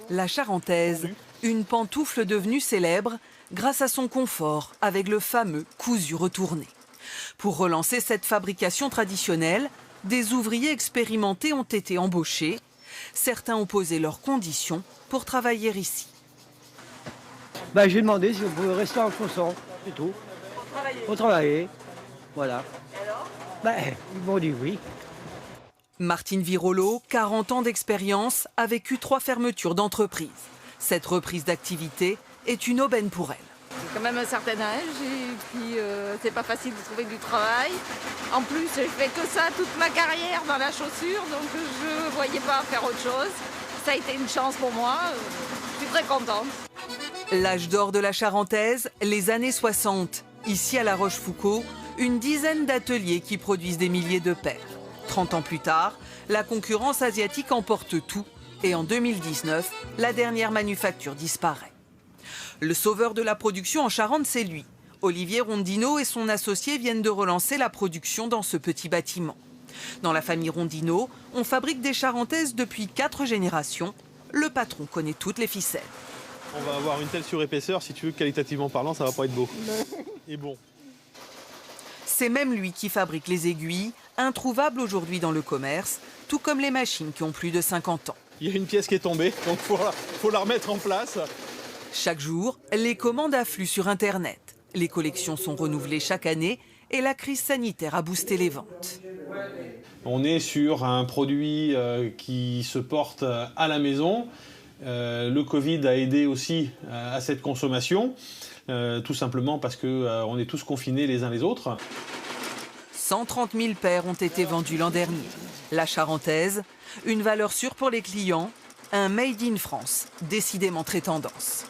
La Charentaise, une pantoufle devenue célèbre grâce à son confort avec le fameux cousu retourné. Pour relancer cette fabrication traditionnelle, des ouvriers expérimentés ont été embauchés. Certains ont posé leurs conditions pour travailler ici. J'ai demandé si on pouvait rester en chaussons, c'est tout. Pour travailler. Voilà. Et alors? Ils m'ont dit oui. Martine Virolo, 40 ans d'expérience, a vécu 3 fermetures d'entreprise. Cette reprise d'activité est une aubaine pour elle. J'ai quand même un certain âge et puis c'est pas facile de trouver du travail. En plus, j'ai fait que ça toute ma carrière dans la chaussure, donc je voyais pas faire autre chose. Ça a été une chance pour moi, je suis très contente. L'âge d'or de la Charentaise, les années 60. Ici à La Rochefoucauld, une dizaine d'ateliers qui produisent des milliers de paires. 30 ans plus tard, la concurrence asiatique emporte tout et en 2019, la dernière manufacture disparaît. Le sauveur de la production en Charente, c'est lui. Olivier Rondino et son associé viennent de relancer la production dans ce petit bâtiment. Dans la famille Rondino, on fabrique des charentaises depuis 4 générations. Le patron connaît toutes les ficelles. On va avoir une telle surépaisseur, si tu veux, qualitativement parlant, ça va pas être beau. Et bon. C'est même lui qui fabrique les aiguilles, introuvables aujourd'hui dans le commerce, tout comme les machines qui ont plus de 50 ans. Il y a une pièce qui est tombée, donc faut la remettre en place. Chaque jour, les commandes affluent sur Internet. Les collections sont renouvelées chaque année et la crise sanitaire a boosté les ventes. On est sur un produit qui se porte à la maison. Le Covid a aidé aussi à cette consommation, tout simplement parce qu'on est tous confinés les uns les autres. 130 000 paires ont été vendues l'an dernier. La Charentaise, une valeur sûre pour les clients, un Made in France, décidément très tendance.